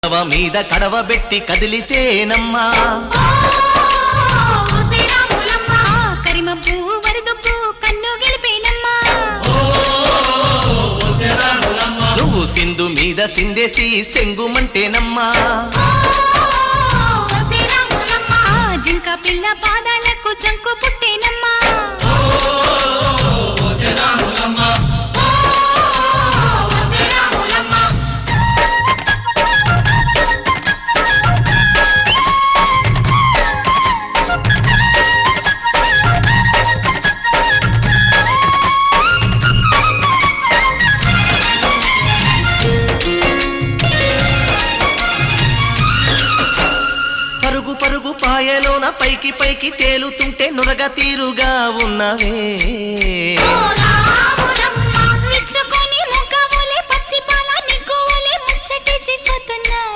మీద కడవ పెట్టి కదిలితేనమ్మా కరిమబ్బు వరదొప్పు కన్ను గెలిపేనమ్మా నువ్వు సింధు మీద సిందేసి సెంగుమంటేనమ్మా జింక పిల్ల పాదాలకు చంకు పుట్టేనమ్మా పరుగు పాయలోన పైకి పైకి తేలుతుంటే నురగ తీరుగా ఉన్నవే